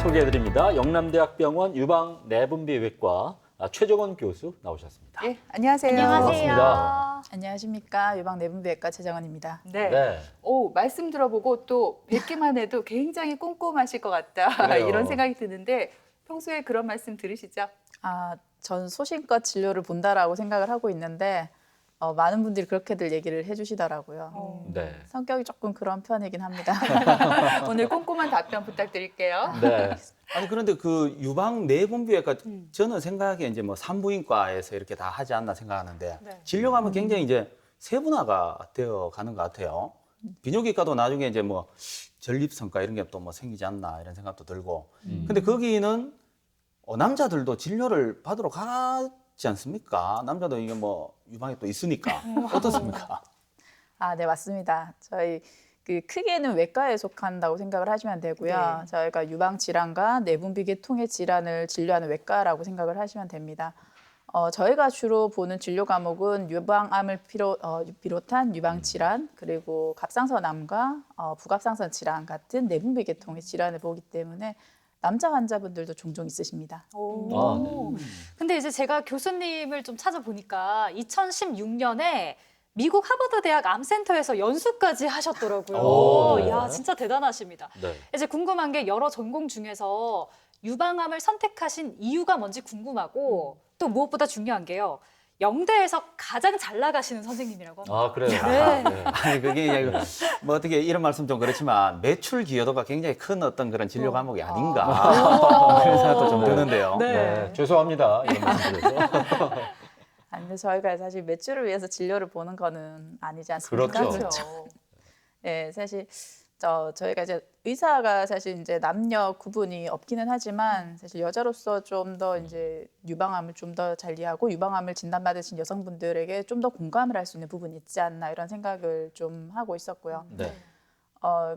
소개해드립니다. 영남대학병원 유방내분비외과 최정원 교수 나오셨습니다. 네, 안녕하세요. 반갑습니다. 안녕하십니까. 유방내분비외과 최정원입니다. 네. 네. 오, 말씀 들어보고 또 뵙기만 해도 굉장히 꼼꼼하실 것 같다. 그래요. 이런 생각이 드는데 평소에 그런 말씀 들으시죠? 전 소신껏 진료를 본다라고 생각을 하고 있는데 많은 분들이 그렇게들 얘기를 해주시더라고요. 네. 성격이 조금 그런 편이긴 합니다. 오늘 꼼꼼한 답변 부탁드릴게요. 네. 아니 그런데 그 유방 내분비외과 저는 생각에 이제 뭐 산부인과에서 이렇게 다 하지 않나 생각하는데 네. 진료가면 굉장히 이제 세분화가 되어 가는 것 같아요. 비뇨기과도 나중에 이제 뭐 전립선과 이런 게 또 뭐 생기지 않나 이런 생각도 들고. 근데 거기는 남자들도 진료를 받으러 가지 않습니까? 남자도 이게 뭐 유방이 또 있으니까 어떻습니까? 네, 맞습니다. 저희 크게는 외과에 속한다고 생각을 하시면 되고요. 네. 저희가 유방 질환과 내분비계통의 질환을 진료하는 외과라고 생각을 하시면 됩니다. 저희가 주로 보는 진료 과목은 유방암을 비롯한 유방 질환, 그리고 갑상선암과 부갑상선 질환 같은 내분비계통의 질환을 보기 때문에 남자 환자분들도 종종 있으십니다. 아, 네. 근데 이제 제가 교수님을 좀 찾아보니까 2016년에 미국 하버드 대학 암센터에서 연수까지 하셨더라고요. 오, 네. 이야, 진짜 대단하십니다. 네. 이제 궁금한 게 여러 전공 중에서 유방암을 선택하신 이유가 뭔지 궁금하고 또 무엇보다 중요한 게요. 영대에서 가장 잘 나가시는 선생님이라고 합니다. 아, 그래요? 네. 네. 아니 그게 이제 뭐 어떻게 이런 말씀 좀 그렇지만 매출 기여도가 굉장히 큰 어떤 그런 진료 과목이 아닌가 그런 생각도 좀 드는데요. 네. 죄송합니다. 이런 말씀 드려서. 근데 저희가 사실 매출을 위해서 진료를 보는 거는 아니지 않습니까? 그렇죠. 네, 사실 저희가 이제 의사가 사실 이제 남녀 구분이 없기는 하지만 사실 여자로서 좀 더 이제 유방암을 좀 더 잘 이해하고 유방암을 진단받으신 여성분들에게 좀 더 공감을 할 수 있는 부분이 있지 않나 이런 생각을 좀 하고 있었고요. 네.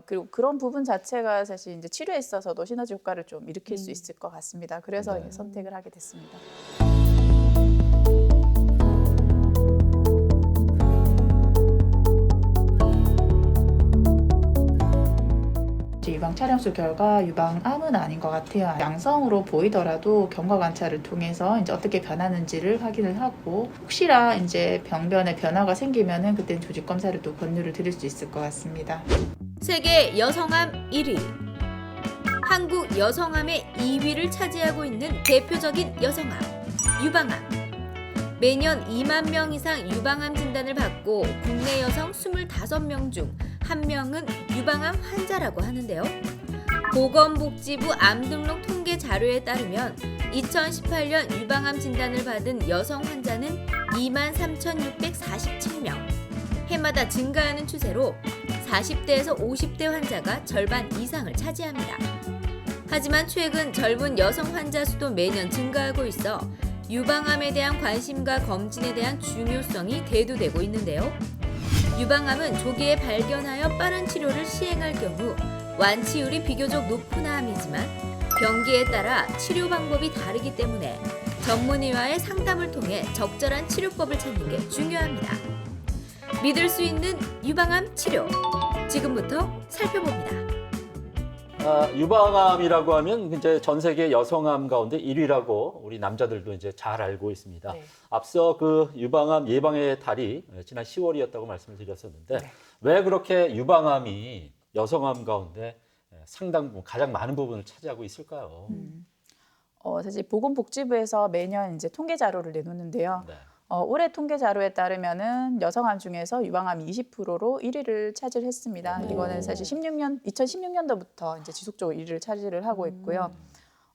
그리고 그런 부분 자체가 사실 이제 치료에 있어서도 시너지 효과를 좀 일으킬 수 있을 것 같습니다. 그래서 네. 이제 선택을 하게 됐습니다. 유방 촬영술 결과 유방암은 아닌 것 같아요. 양성으로 보이더라도 경과 관찰을 통해서 이제 어떻게 변하는지를 확인을 하고 혹시나 이제 병변에 변화가 생기면은 그때는 조직 검사를 또 권유를 드릴 수 있을 것 같습니다. 세계 여성암 1위, 한국 여성암의 2위를 차지하고 있는 대표적인 여성암, 유방암. 매년 2만 명 이상 유방암 진단을 받고 국내 여성 25명 중 1명은 유방암 환자라고 하는데요. 보건복지부 암등록 통계 자료에 따르면 2018년 유방암 진단을 받은 여성 환자는 23,647명. 해마다 증가하는 추세로 40대에서 50대 환자가 절반 이상을 차지합니다. 하지만 최근 젊은 여성 환자 수도 매년 증가하고 있어 유방암에 대한 관심과 검진에 대한 중요성이 대두되고 있는데요. 유방암은 조기에 발견하여 빠른 치료를 시행할 경우 완치율이 비교적 높은 암이지만 병기에 따라 치료 방법이 다르기 때문에 전문의와의 상담을 통해 적절한 치료법을 찾는 게 중요합니다. 믿을 수 있는 유방암 치료, 지금부터 살펴봅니다. 유방암이라고 하면 이제 전 세계 여성암 가운데 1위라고 우리 남자들도 이제 잘 알고 있습니다. 네. 앞서 그 유방암 예방의 달이 지난 10월이었다고 말씀을 드렸었는데 왜 그렇게 유방암이 여성암 가운데 상당 부분, 가장 많은 부분을 차지하고 있을까요? 사실 보건복지부에서 매년 이제 통계 자료를 내놓는데요. 네. 올해 통계 자료에 따르면은 여성암 중에서 유방암이 20%로 1위를 차지했습니다. 이거는 사실 2016년도부터 이제 지속적으로 1위를 차지를 하고 있고요.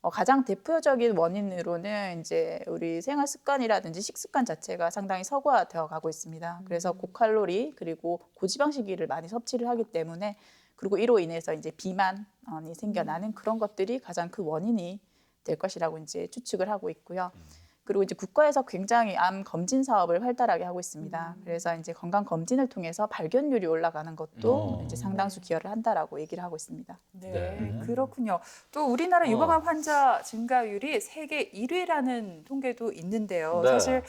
가장 대표적인 원인으로는 이제 우리 생활 습관이라든지 식습관 자체가 상당히 서구화되어 가고 있습니다. 그래서 고칼로리 그리고 고지방식을 많이 섭취를 하기 때문에 그리고 이로 인해서 이제 비만이 생겨나는 그런 것들이 가장 큰 원인이 될 것이라고 이제 추측을 하고 있고요. 그리고 이제 국가에서 굉장히 암 검진 사업을 활달하게 하고 있습니다. 그래서 이제 건강 검진을 통해서 발견율이 올라가는 것도 이제 상당수 기여를 한다라고 얘기를 하고 있습니다. 네, 네. 그렇군요. 또 우리나라 어. 유방암 환자 증가율이 세계 1위라는 통계도 있는데요. 네. 사실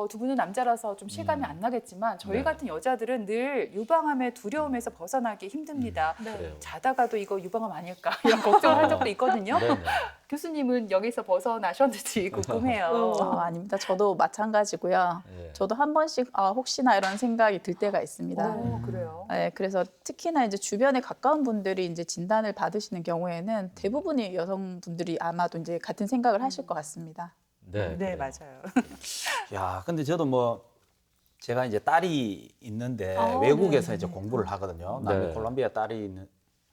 두 분은 남자라서 좀 실감이 안 나겠지만 저희 네. 같은 여자들은 늘 유방암의 두려움에서 벗어나기 힘듭니다. 그래요. 자다가도 이거 유방암 아닐까 이런 걱정을 한 적도 있거든요. 네, 네. 교수님은 여기서 벗어나셨는지 궁금해요. 아닙니다. 저도 마찬가지고요. 네. 저도 한 번씩 혹시나 이런 생각이 들 때가 있습니다. 그래요. 네, 그래서 특히나 이제 주변에 가까운 분들이 이제 진단을 받으시는 경우에는 대부분의 여성분들이 아마도 이제 같은 생각을 하실 것 같습니다. 네, 네, 그래요. 맞아요. 야, 근데 저도 뭐 제가 이제 딸이 있는데 아, 외국에서 네. 이제 공부를 하거든요. 네. 남미 콜롬비아 딸이 있는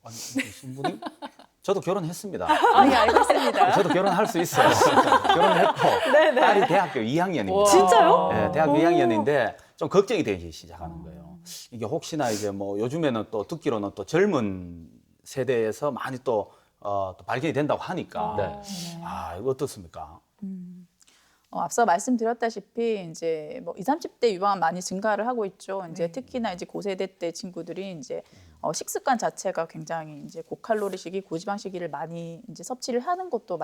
신분이 저도 결혼했습니다. 아, 예, 알겠습니다. 저도 결혼할 수 있어요. 결혼했고 딸이 대학교 2학년입니다. 진짜요? 네, 대학교 2학년인데 좀 걱정이 되기 시작하는 거예요. 이게 혹시나 이제 뭐 요즘에는 또 듣기로는 또 젊은 세대에서 많이 또 발견이 된다고 하니까 네. 이거 어떻습니까? 앞서 말씀드렸다시피 이제 뭐 20, 30대 유방암 많이 증가를 하고 있죠. 이제 네. 특히나 이제 고세대 때 친구들이 이제 식습관 자체가 굉장히 이제 고칼로리식이 고지방식이를 많이 이제 섭취를 하는 것도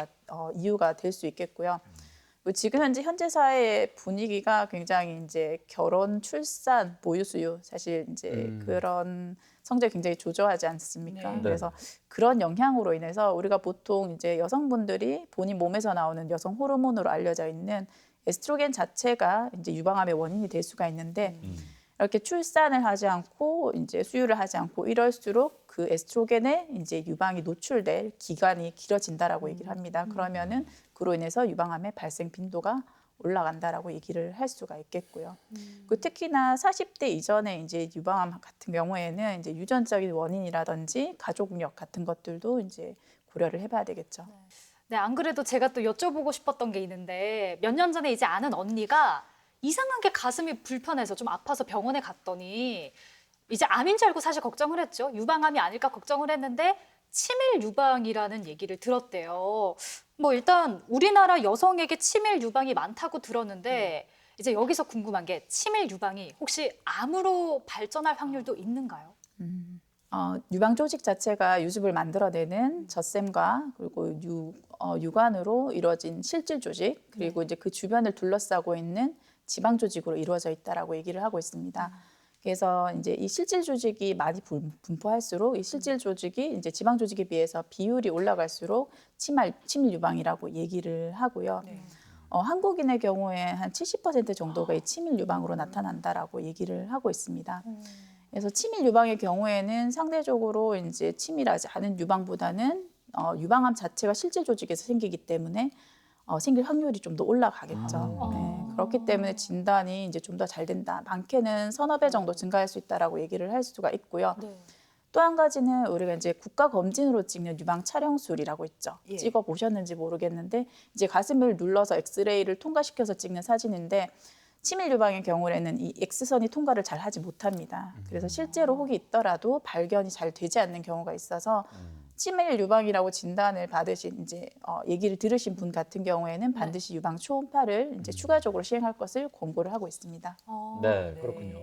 이유가 될 수 있겠고요. 그리고 지금 현재 사회의 분위기가 굉장히 이제 결혼, 출산, 모유 수유 사실 이제 그런 성적이 굉장히 조저하지 않습니까? 네. 그래서 그런 영향으로 인해서 우리가 보통 이제 여성분들이 본인 몸에서 나오는 여성 호르몬으로 알려져 있는 에스트로겐 자체가 이제 유방암의 원인이 될 수가 있는데 이렇게 출산을 하지 않고 이제 수유를 하지 않고 이럴수록 그 에스트로겐에 이제 유방이 노출될 기간이 길어진다라고 얘기를 합니다. 그러면은 그로 인해서 유방암의 발생 빈도가 올라간다라고 얘기를 할 수가 있겠고요. 그 특히나 40대 이전에 이제 유방암 같은 경우에는 이제 유전적인 원인이라든지 가족력 같은 것들도 이제 고려를 해봐야 되겠죠. 네, 안 그래도 제가 또 여쭤보고 싶었던 게 있는데 몇 년 전에 이제 아는 언니가 이상하게 가슴이 불편해서 좀 아파서 병원에 갔더니 이제 암인 줄 알고 사실 걱정을 했죠. 유방암이 아닐까 걱정을 했는데 치밀 유방이라는 얘기를 들었대요. 뭐 일단 우리나라 여성에게 치밀 유방이 많다고 들었는데 이제 여기서 궁금한 게 치밀 유방이 혹시 암으로 발전할 확률도 있는가요? 유방 조직 자체가 유즙을 만들어내는 젖샘과 그리고 유관으로 이루어진 실질 조직 그리고 이제 그 주변을 둘러싸고 있는 지방 조직으로 이루어져 있다라고 얘기를 하고 있습니다. 그래서 이제 이 실질 조직이 많이 분포할수록 이 실질 조직이 이제 지방 조직에 비해서 비율이 올라갈수록 치밀 유방이라고 얘기를 하고요. 네. 한국인의 경우에 한 70% 정도가 이 치밀 유방으로 나타난다라고 얘기를 하고 있습니다. 그래서 치밀 유방의 경우에는 상대적으로 이제 치밀하지 않은 유방보다는 유방암 자체가 실질 조직에서 생기기 때문에 생길 확률이 좀 더 올라가겠죠. 네, 그렇기 때문에 진단이 이제 좀 더 잘 된다. 많게는 서너 배 정도 증가할 수 있다라고 얘기를 할 수가 있고요. 네. 또 한 가지는 우리가 이제 국가 검진으로 찍는 유방 촬영술이라고 있죠. 예. 찍어 보셨는지 모르겠는데 이제 가슴을 눌러서 엑스레이를 통과시켜서 찍는 사진인데 치밀 유방의 경우에는 이 X선이 통과를 잘 하지 못합니다. 그래서 실제로 혹이 있더라도 발견이 잘 되지 않는 경우가 있어서 치밀 유방이라고 진단을 받으신 이제 얘기를 들으신 분 같은 경우에는 반드시 유방 초음파를 이제 추가적으로 시행할 것을 권고를 하고 있습니다. 네, 그렇군요.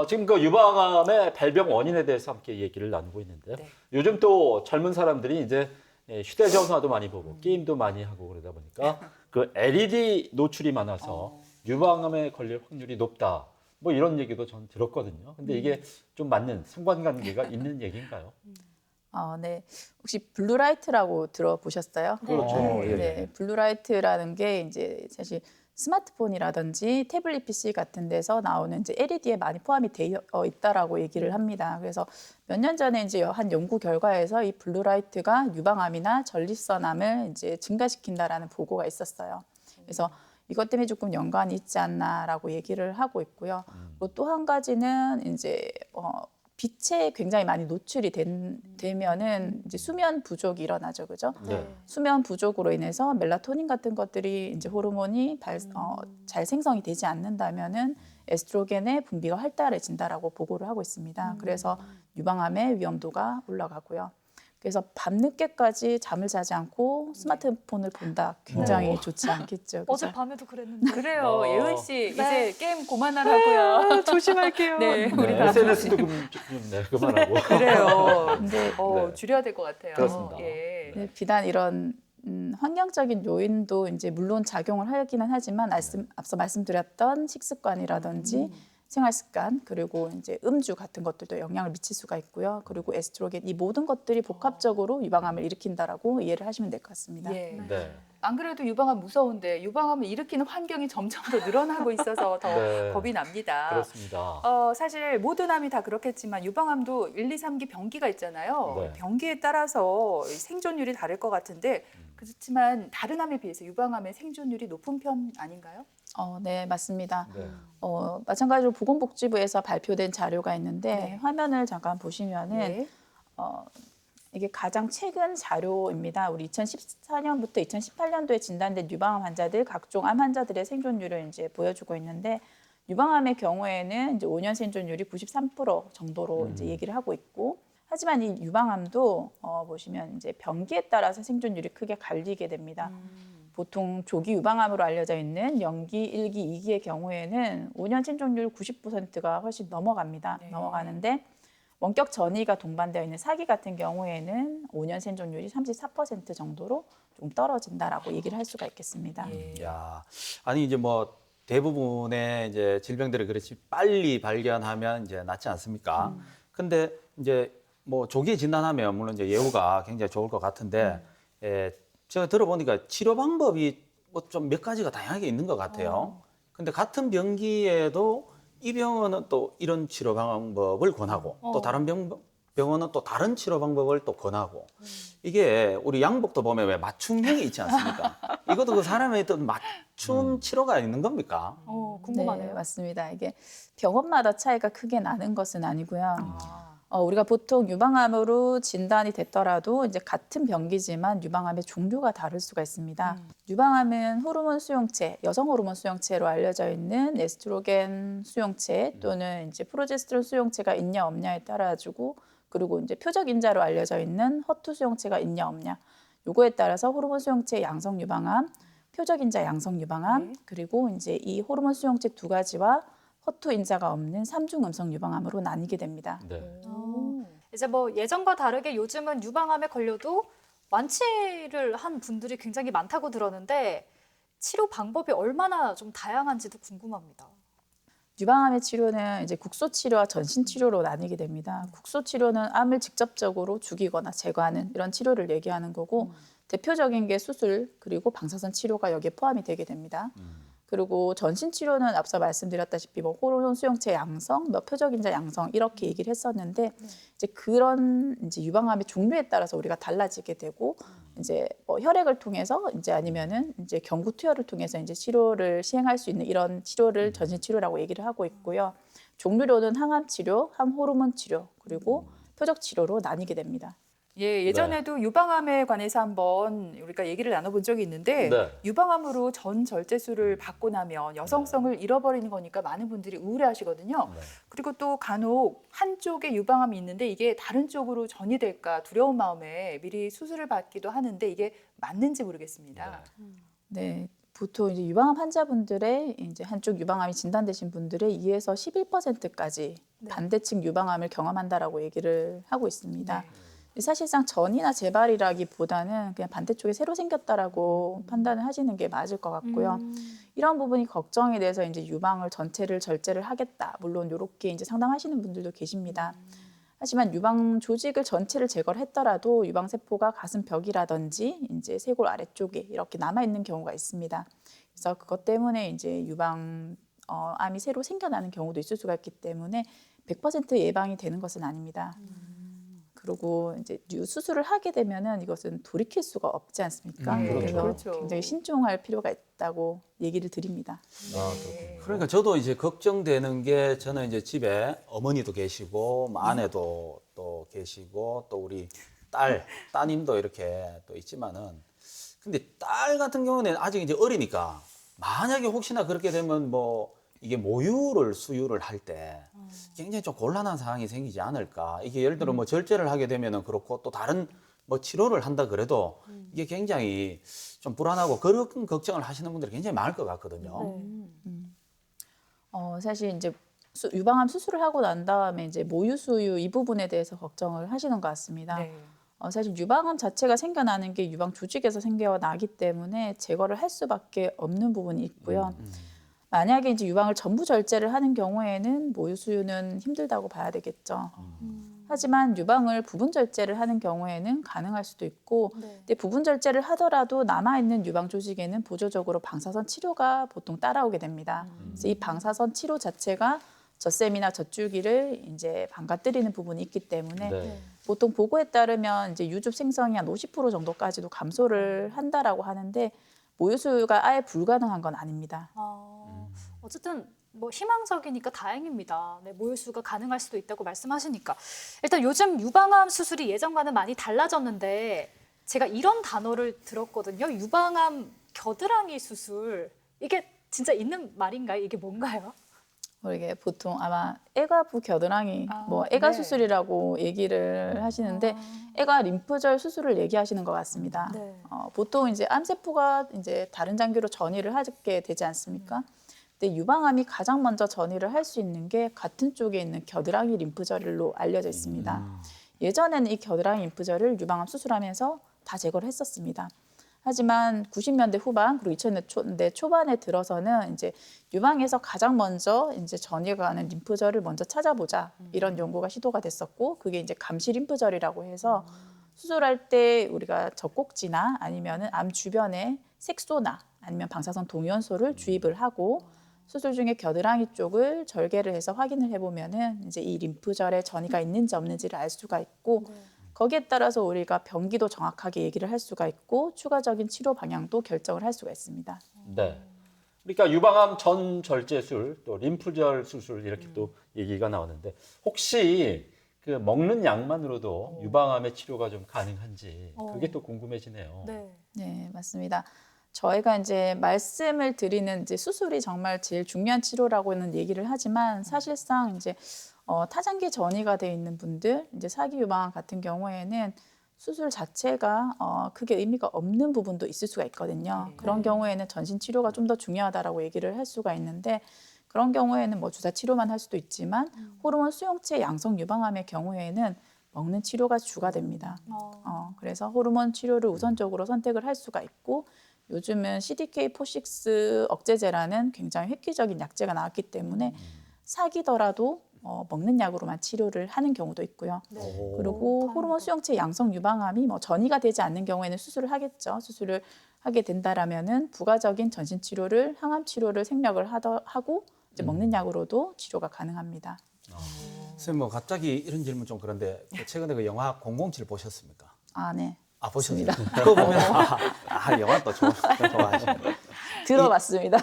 지금 그 유방암의 발병 원인에 대해서 함께 얘기를 나누고 있는데요. 네. 요즘 또 젊은 사람들이 이제 휴대전화도 많이 보고 게임도 많이 하고 그러다 보니까 그 LED 노출이 많아서 유방암에 걸릴 확률이 높다. 뭐 이런 얘기도 전 들었거든요. 근데 이게 좀 맞는 상관관계가 있는 얘기인가요? 네. 혹시 블루라이트라고 들어보셨어요? 그렇죠. 네. 예, 네. 블루라이트라는 게 이제 사실 스마트폰이라든지 태블릿 PC 같은 데서 나오는 이제 LED에 많이 포함이 되어 있다라고 얘기를 합니다. 그래서 몇 년 전에 이제 한 연구 결과에서 이 블루라이트가 유방암이나 전립선암을 이제 증가시킨다라는 보고가 있었어요. 그래서 이것 때문에 조금 연관이 있지 않나라고 얘기를 하고 있고요. 그리고 또 한 가지는 이제 빛에 굉장히 많이 노출이 되면은 이제 수면 부족이 일어나죠, 그죠? 네. 수면 부족으로 인해서 멜라토닌 같은 것들이 이제 호르몬이 잘 생성이 되지 않는다면은 에스트로겐의 분비가 활달해진다라고 보고를 하고 있습니다. 그래서 유방암의 위험도가 올라가고요. 그래서 밤늦게까지 잠을 자지 않고 스마트폰을 본다. 굉장히 좋지 않겠죠. 그죠? 어젯밤에도 그랬는데. 그래요. 예은 씨 네. 이제 게임 그만하라고요. 조심할게요. 네, 우리 네, 다 SNS도 그만하고. 그래요. 근데 네. 줄여야 될 것 같아요. 그렇습니다. 예. 네, 비단 이런 환경적인 요인도 이제 물론 작용을 하기는 하지만 앞서 말씀드렸던 식습관이라든지 생활 습관 그리고 이제 음주 같은 것들도 영향을 미칠 수가 있고요. 그리고 에스트로겐 이 모든 것들이 복합적으로 유방암을 일으킨다라고 이해를 하시면 될 것 같습니다. 예. 네. 안 그래도 유방암 무서운데 유방암을 일으키는 환경이 점점 더 늘어나고 있어서 더 네. 겁이 납니다. 그렇습니다. 사실 모든 암이 다 그렇겠지만 유방암도 1, 2, 3기 병기가 있잖아요. 네. 병기에 따라서 생존율이 다를 것 같은데 그렇지만 다른 암에 비해서 유방암의 생존율이 높은 편 아닌가요? 네, 맞습니다. 네. 마찬가지로 보건복지부에서 발표된 자료가 있는데 네. 화면을 잠깐 보시면은 네. 이게 가장 최근 자료입니다. 우리 2014년부터 2018년도에 진단된 유방암 환자들 각종 암 환자들의 생존율을 이제 보여주고 있는데 유방암의 경우에는 이제 5년 생존율이 93% 정도로 이제 얘기를 하고 있고 하지만 이 유방암도 보시면 이제 병기에 따라서 생존율이 크게 갈리게 됩니다. 보통 조기 유방암으로 알려져 있는 영기, 1기, 2기의 경우에는 5년 생존율 90%가 훨씬 넘어갑니다. 네. 넘어가는데 원격 전이가 동반되어 있는 4기 같은 경우에는 5년 생존율이 34% 정도로 좀 떨어진다라고 얘기를 할 수가 있겠습니다. 예. 야, 아니 이제 뭐 대부분의 이제 질병들을 그렇지 빨리 발견하면 이제 낫지 않습니까? 근데 이제 뭐 조기에 진단하면 물론 이제 예후가 굉장히 좋을 것 같은데 제가 들어보니까 치료 방법이 뭐 좀 몇 가지가 다양하게 있는 것 같아요. 근데 같은 병기에도 이 병원은 또 이런 치료 방법을 권하고 또 다른 병원은 또 다른 치료 방법을 또 권하고 이게 우리 양복도 보면 왜 맞춤형이 있지 않습니까? 이것도 그 사람의 어떤 맞춤 치료가 있는 겁니까? 궁금하네요. 네, 맞습니다. 이게 병원마다 차이가 크게 나는 것은 아니고요. 아. 우리가 보통 유방암으로 진단이 됐더라도 이제 같은 병기지만 유방암의 종류가 다를 수가 있습니다. 유방암은 호르몬 수용체, 여성 호르몬 수용체로 알려져 있는 에스트로겐 수용체 또는 이제 프로제스테론 수용체가 있냐 없냐에 따라 가지고 그리고 이제 표적 인자로 알려져 있는 허투 수용체가 있냐 없냐 요거에 따라서 호르몬 수용체 양성 유방암, 표적 인자 양성 유방암 그리고 이제 이 호르몬 수용체 두 가지와 허투 인자가 없는 삼중 음성 유방암으로 나뉘게 됩니다. 네. 이제 뭐 예전과 다르게 요즘은 유방암에 걸려도 완치를 한 분들이 굉장히 많다고 들었는데 치료 방법이 얼마나 좀 다양한지도 궁금합니다. 유방암의 치료는 이제 국소 치료와 전신 치료로 나뉘게 됩니다. 국소 치료는 암을 직접적으로 죽이거나 제거하는 이런 치료를 얘기하는 거고 대표적인 게 수술 그리고 방사선 치료가 여기에 포함이 되게 됩니다. 그리고 전신 치료는 앞서 말씀드렸다시피 뭐 호르몬 수용체 양성, 뭐 표적 인자 양성 이렇게 얘기를 했었는데 이제 그런 이제 유방암의 종류에 따라서 우리가 달라지게 되고 이제 뭐 혈액을 통해서 이제 아니면은 이제 경구 투여를 통해서 이제 치료를 시행할 수 있는 이런 치료를 전신 치료라고 얘기를 하고 있고요. 종류로는 항암 치료, 항호르몬 치료 그리고 표적 치료로 나뉘게 됩니다. 예전에도 유방암에 관해서 한번 우리가 얘기를 나눠본 적이 있는데 네. 유방암으로 전 절제술을 받고 나면 여성성을 잃어버리는 거니까 많은 분들이 우울해하시거든요. 네. 그리고 또 간혹 한쪽에 유방암이 있는데 이게 다른 쪽으로 전이 될까 두려운 마음에 미리 수술을 받기도 하는데 이게 맞는지 모르겠습니다. 네, 보통 이제 유방암 환자분들의 이제 한쪽 유방암이 진단되신 분들의 2에서 11%까지 반대측 유방암을 경험한다라고 얘기를 하고 있습니다. 사실상 전이나 재발이라기보다는 그냥 반대쪽에 새로 생겼다라고 판단을 하시는 게 맞을 것 같고요. 이런 부분이 걱정이 돼서 이제 유방을 전체를 절제를 하겠다. 물론 이렇게 이제 상담하시는 분들도 계십니다. 하지만 유방 조직을 전체를 제거를 했더라도 유방 세포가 가슴 벽이라든지 이제 쇄골 아래쪽에 이렇게 남아 있는 경우가 있습니다. 그래서 그것 때문에 이제 유방 암이 새로 생겨나는 경우도 있을 수가 있기 때문에 100% 예방이 되는 것은 아닙니다. 그리고 이제 수술을 하게 되면은 이것은 돌이킬 수가 없지 않습니까? 그래서 그렇죠. 굉장히 신중할 필요가 있다고 얘기를 드립니다. 그러니까 저도 이제 걱정되는 게 저는 이제 집에 어머니도 계시고 뭐 아내도 또 계시고 또 우리 따님도 이렇게 또 있지만은 근데 딸 같은 경우는 아직 이제 어리니까 만약에 혹시나 그렇게 되면 뭐 이게 모유를 수유를 할 때 굉장히 좀 곤란한 상황이 생기지 않을까. 이게 예를 들어 뭐 절제를 하게 되면은 그렇고 또 다른 뭐 치료를 한다 그래도 이게 굉장히 좀 불안하고 그런 걱정을 하시는 분들이 굉장히 많을 것 같거든요. 사실 이제 유방암 수술을 하고 난 다음에 이제 모유 수유 이 부분에 대해서 걱정을 하시는 것 같습니다. 네. 사실 유방암 자체가 생겨나는 게 유방 조직에서 생겨나기 때문에 제거를 할 수밖에 없는 부분이 있고요. 만약에 이제 유방을 전부 절제를 하는 경우에는 모유 수유는 힘들다고 봐야 되겠죠. 하지만 유방을 부분 절제를 하는 경우에는 가능할 수도 있고, 근데 부분 절제를 하더라도 남아있는 유방 조직에는 보조적으로 방사선 치료가 보통 따라오게 됩니다. 그래서 이 방사선 치료 자체가 젖샘이나 젖줄기를 이제 망가뜨리는 부분이 있기 때문에 네. 보통 보고에 따르면 이제 유즙 생성이 한 50% 정도까지도 감소를 한다라고 하는데 모유 수유가 아예 불가능한 건 아닙니다. 어쨌든 뭐 희망적이니까 다행입니다. 네, 모유수가 가능할 수도 있다고 말씀하시니까. 일단 요즘 유방암 수술이 예전과는 많이 달라졌는데 제가 이런 단어를 들었거든요. 유방암 겨드랑이 수술. 이게 진짜 있는 말인가요? 이게 뭔가요? 이게 보통 아마 애가부 겨드랑이 뭐 애가 네. 수술이라고 얘기를 하시는데 애가 림프절 수술을 얘기하시는 것 같습니다. 네. 보통 이제 암세포가 이제 다른 장기로 전이를 하게 되지 않습니까? 근데 유방암이 가장 먼저 전이를 할 수 있는 게 같은 쪽에 있는 겨드랑이 림프절로 알려져 있습니다. 예전에는 이 겨드랑이 림프절을 유방암 수술하면서 다 제거를 했었습니다. 하지만 90년대 후반 그리고 2000년대 초반에 들어서는 이제 유방에서 가장 먼저 이제 전이가 가는 림프절을 먼저 찾아보자 이런 연구가 시도가 됐었고 그게 이제 감시 림프절이라고 해서 수술할 때 우리가 젖꼭지나 아니면은 암 주변에 색소나 아니면 방사선 동위원소를 주입을 하고 수술 중에 겨드랑이 쪽을 절개를 해서 확인을 해보면은 이제 이 림프절에 전이가 있는지 없는지를 알 수가 있고 거기에 따라서 우리가 병기도 정확하게 얘기를 할 수가 있고 추가적인 치료 방향도 결정을 할 수가 있습니다. 네. 그러니까 유방암 전 절제술 또 림프절 수술 이렇게 또 얘기가 나오는데 혹시 그 먹는 약만으로도 유방암의 치료가 좀 가능한지 그게 또 궁금해지네요. 네. 네, 맞습니다. 저희가 이제 말씀을 드리는 이제 수술이 정말 제일 중요한 치료라고는 얘기를 하지만 사실상 이제 타장기 전이가 돼 있는 분들, 이제 사기 유방암 같은 경우에는 수술 자체가 크게 의미가 없는 부분도 있을 수가 있거든요. 그런 경우에는 전신 치료가 좀 더 중요하다라고 얘기를 할 수가 있는데 그런 경우에는 뭐 주사 치료만 할 수도 있지만 호르몬 수용체 양성 유방암의 경우에는 먹는 치료가 주가 됩니다. 그래서 호르몬 치료를 우선적으로 선택을 할 수가 있고 요즘은 CDK4/6 억제제라는 굉장히 획기적인 약제가 나왔기 때문에 사기더라도 먹는 약으로만 치료를 하는 경우도 있고요. 그리고 호르몬 수용체 양성 유방암이 뭐 전이가 되지 않는 경우에는 수술을 하겠죠. 수술을 하게 된다라면은 부가적인 전신 치료를 항암 치료를 생략을 하고 이제 먹는 약으로도 치료가 가능합니다. 선생님 뭐 갑자기 이런 질문 좀 그런데 최근에 그 영화 007 보셨습니까? 네. 보셨어요? 그거 보면 영화 또 좋아하시네. 들어봤습니다.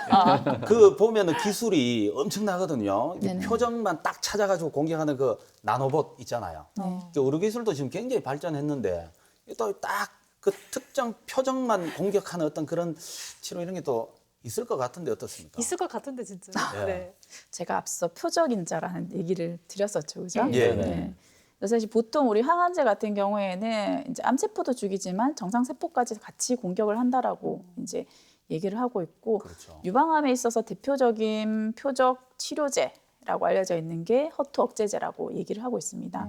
그 보면은 기술이 엄청나거든요. 이렇게 네네. 표정만 딱 찾아가지고 공격하는 그 나노봇 있잖아요. 그 의료 기술도 지금 굉장히 발전했는데 또 딱 그 특정 표정만 공격하는 어떤 그런 치료 이런 게 또 있을 것 같은데 어떻습니까? 있을 것 같은데 진짜. 네. 네. 제가 앞서 표적인자라는 얘기를 드렸었죠, 그죠? 예. 네. 그래서 사실 보통 우리 항암제 같은 경우에는 이제 암세포도 죽이지만 정상세포까지 같이 공격을 한다라고 이제 얘기를 하고 있고 그렇죠. 유방암에 있어서 대표적인 표적 치료제라고 알려져 있는 게 허투 억제제라고 얘기를 하고 있습니다.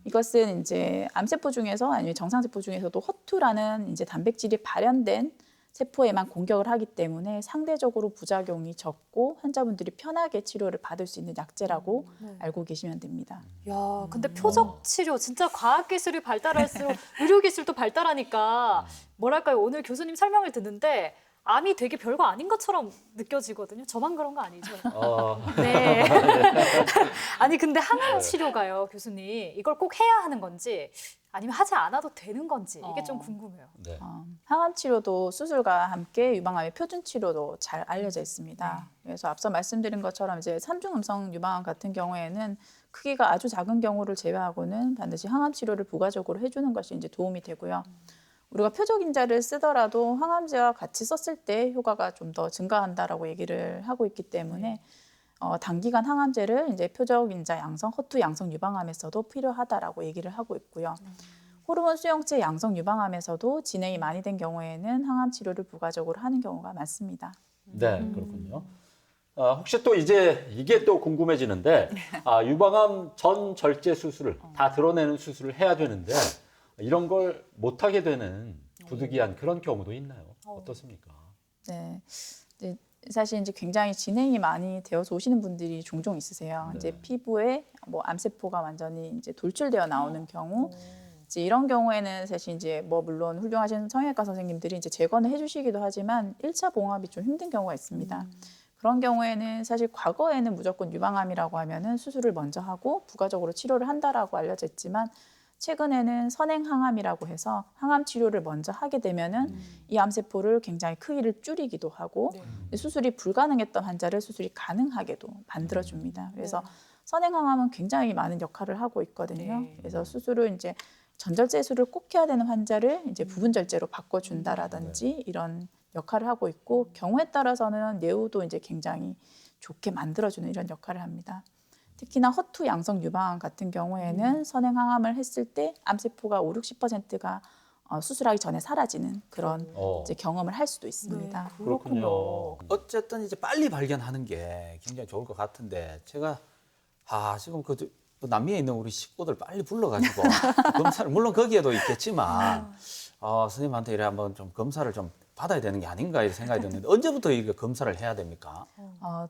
이것은 이제 암세포 중에서 아니면 정상세포 중에서도 허투라는 이제 단백질이 발현된 세포에만 공격을 하기 때문에 상대적으로 부작용이 적고 환자분들이 편하게 치료를 받을 수 있는 약제라고 알고 계시면 됩니다. 야, 근데 표적 치료 진짜 과학 기술이 발달할수록 의료 기술도 발달하니까 뭐랄까요? 오늘 교수님 설명을 듣는데 암이 되게 별거 아닌 것처럼 느껴지거든요. 저만 그런 거 아니죠? 네. 아니 근데 항암 치료가요, 교수님. 이걸 꼭 해야 하는 건지 아니면 하지 않아도 되는 건지 이게 좀 궁금해요. 네. 항암 치료도 수술과 함께 유방암의 표준 치료도 잘 알려져 있습니다. 그래서 앞서 말씀드린 것처럼 이제 3중 음성 유방암 같은 경우에는 크기가 아주 작은 경우를 제외하고는 반드시 항암 치료를 부가적으로 해주는 것이 이제 도움이 되고요. 우리가 표적인자를 쓰더라도 항암제와 같이 썼을 때 효과가 좀 더 증가한다라고 얘기를 하고 있기 때문에 단기간 항암제를 이제 표적인자 양성, 허투 양성 유방암에서도 필요하다라고 얘기를 하고 있고요. 호르몬 수용체 양성 유방암에서도 진행이 많이 된 경우에는 항암 치료를 부가적으로 하는 경우가 많습니다. 네, 그렇군요. 혹시 또 이제 이게 또 궁금해지는데 유방암 전 절제 수술을 다 드러내는 수술을 해야 되는데 이런 걸 못하게 되는 부득이한 그런 경우도 있나요? 어떻습니까? 네. 사실 이제 굉장히 진행이 많이 되어서 오시는 분들이 종종 있으세요. 네. 이제 피부에 뭐 암세포가 완전히 이제 돌출되어 나오는 경우, 이제 이런 경우에는 사실 이제 뭐 물론 훌륭하신 성형외과 선생님들이 이제 재건을 해주시기도 하지만 1차 봉합이 좀 힘든 경우가 있습니다. 그런 경우에는 사실 과거에는 무조건 유방암이라고 하면은 수술을 먼저 하고 부가적으로 치료를 한다라고 알려져 있지만 최근에는 선행항암이라고 해서 항암 치료를 먼저 하게 되면은 이 암세포를 굉장히 크기를 줄이기도 하고 수술이 불가능했던 환자를 수술이 가능하게도 만들어줍니다. 그래서 선행항암은 굉장히 많은 역할을 하고 있거든요. 그래서 수술을 이제 전절제술을 꼭 해야 되는 환자를 이제 부분절제로 바꿔준다라든지 이런 역할을 하고 있고 경우에 따라서는 뇌우도 이제 굉장히 좋게 만들어주는 이런 역할을 합니다. 특히나 허투 양성 유방암 같은 경우에는 선행항암을 했을 때 암세포가 50~60%가 수술하기 전에 사라지는 그런 이제 경험을 할 수도 있습니다. 그렇군요. 어쨌든 이제 빨리 발견하는 게 굉장히 좋을 것 같은데 제가 지금 그 남미에 있는 우리 식구들 빨리 불러가지고 검사를 물론 거기에도 있겠지만 선생님한테 이래 한번 좀 검사를 좀 받아야 되는 게 아닌가 이런 생각이 드는데 언제부터 이렇게 검사를 해야 됩니까?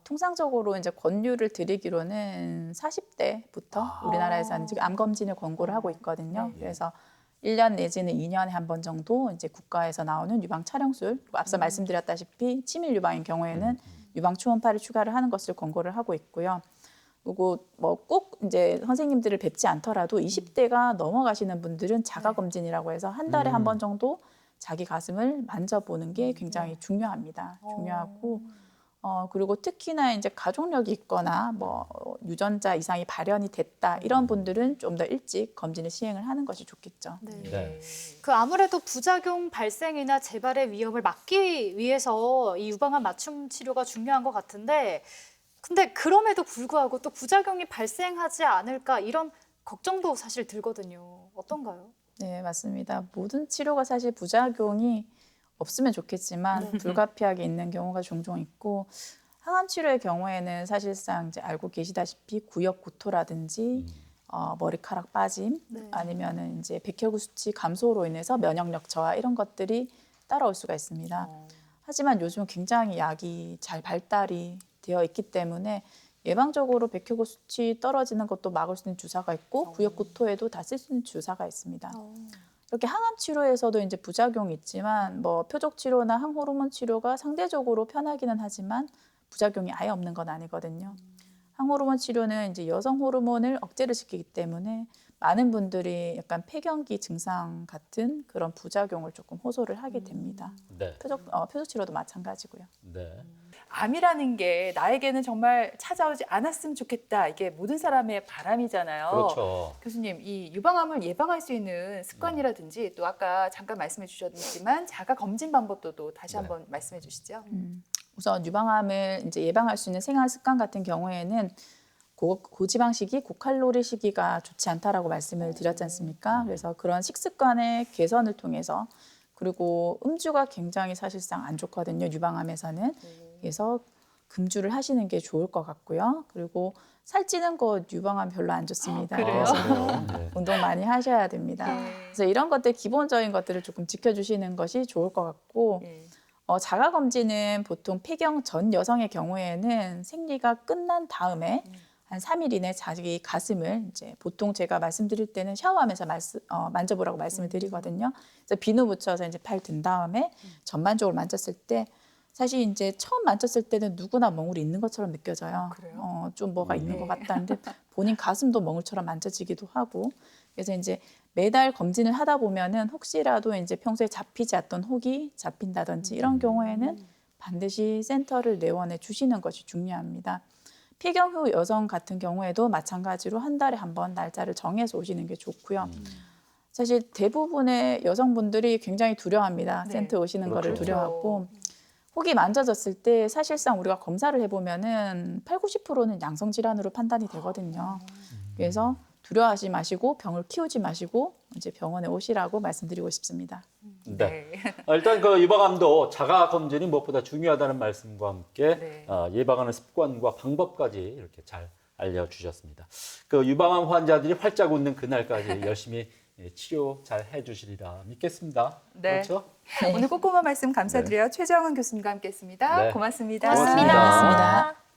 통상적으로 이제 권유를 드리기로는 40대부터 우리나라에서는 지금 암 검진을 권고를 하고 있거든요. 그래서 1년 내지는 2년에 한 번 정도 이제 국가에서 나오는 유방 촬영술, 그리고 앞서 말씀드렸다시피 치밀 유방인 경우에는 유방 초음파를 추가를 하는 것을 권고를 하고 있고요. 그리고 뭐 꼭 이제 선생님들을 뵙지 않더라도 20대가 넘어가시는 분들은 자가 검진이라고 해서 한 달에 한 번 정도 자기 가슴을 만져보는 게 굉장히 중요합니다. 중요하고 그리고 특히나 이제 가족력이 있거나 뭐 유전자 이상이 발현이 됐다 이런 분들은 좀 더 일찍 검진을 시행을 하는 것이 좋겠죠. 네. 그 아무래도 부작용 발생이나 재발의 위험을 막기 위해서 이 유방암 맞춤 치료가 중요한 것 같은데 근데 그럼에도 불구하고 또 부작용이 발생하지 않을까 이런 걱정도 사실 들거든요. 어떤가요? 네, 맞습니다. 모든 치료가 사실 부작용이 없으면 좋겠지만 불가피하게 있는 경우가 종종 있고 항암 치료의 경우에는 사실상 이제 알고 계시다시피 구역 구토라든지 머리카락 빠짐 아니면은 이제 백혈구 수치 감소로 인해서 면역력 저하 이런 것들이 따라올 수가 있습니다. 하지만 요즘 굉장히 약이 잘 발달이 되어 있기 때문에 예방적으로 백혈구 수치 떨어지는 것도 막을 수 있는 주사가 있고 구역 구토에도 다 쓸 수 있는 주사가 있습니다. 이렇게 항암 치료에서도 이제 부작용이 있지만 뭐 표적 치료나 항호르몬 치료가 상대적으로 편하기는 하지만 부작용이 아예 없는 건 아니거든요. 항호르몬 치료는 이제 여성 호르몬을 억제를 시키기 때문에 많은 분들이 약간 폐경기 증상 같은 그런 부작용을 조금 호소를 하게 됩니다. 네. 표적 치료도 마찬가지고요. 네. 암이라는 게 나에게는 정말 찾아오지 않았으면 좋겠다. 이게 모든 사람의 바람이잖아요. 그렇죠. 교수님, 이 유방암을 예방할 수 있는 습관이라든지 또 아까 잠깐 말씀해 주셨지만 자가 검진 방법도 또 다시 한번 말씀해 주시죠. 우선 유방암을 이제 예방할 수 있는 생활 습관 같은 경우에는 고지방식이 고칼로리 식이가 좋지 않다라고 말씀을 드렸지 않습니까? 그래서 그런 식습관의 개선을 통해서 그리고 음주가 굉장히 사실상 안 좋거든요. 유방암에서는. 그래서 금주를 하시는 게 좋을 것 같고요. 그리고 살찌는 거 유방암 별로 안 좋습니다. 그래요? 그래서 네. 운동 많이 하셔야 됩니다. 그래서 이런 것들 기본적인 것들을 조금 지켜주시는 것이 좋을 것 같고 자가 검진은 보통 폐경 전 여성의 경우에는 생리가 끝난 다음에 한 3일 이내 자기 가슴을 이제 보통 제가 말씀드릴 때는 샤워하면서 만져보라고 말씀을 드리거든요. 그래서 비누 묻혀서 이제 팔 든 다음에 전반적으로 만졌을 때 사실 이제 처음 만졌을 때는 누구나 멍울이 있는 것처럼 느껴져요. 그래요? 좀 뭐가 있는 것 같다는데 본인 가슴도 멍울처럼 만져지기도 하고 그래서 이제 매달 검진을 하다 보면은 혹시라도 이제 평소에 잡히지 않던 혹이 잡힌다든지 이런 경우에는 반드시 센터를 내원해 주시는 것이 중요합니다. 폐경 후 여성 같은 경우에도 마찬가지로 한 달에 한 번 날짜를 정해서 오시는 게 좋고요. 사실 대부분의 여성분들이 굉장히 두려워합니다. 네. 센터 오시는 거를 그렇죠. 두려워하고 혹이 만져졌을 때 사실상 우리가 검사를 해보면은 80~90%는 양성 질환으로 판단이 되거든요. 그래서 두려워하지 마시고 병을 키우지 마시고 이제 병원에 오시라고 말씀드리고 싶습니다. 네. 일단 그 유방암도 자가 검진이 무엇보다 중요하다는 말씀과 함께 네. 예방하는 습관과 방법까지 이렇게 잘 알려주셨습니다. 그 유방암 환자들이 활짝 웃는 그날까지 열심히 치료 잘 해주시리라 믿겠습니다. 네. 그렇죠? 오늘 꼼꼼한 말씀 감사드려요. 최정은 교수님과 함께했습니다. 네. 고맙습니다. 고맙습니다. 고맙습니다.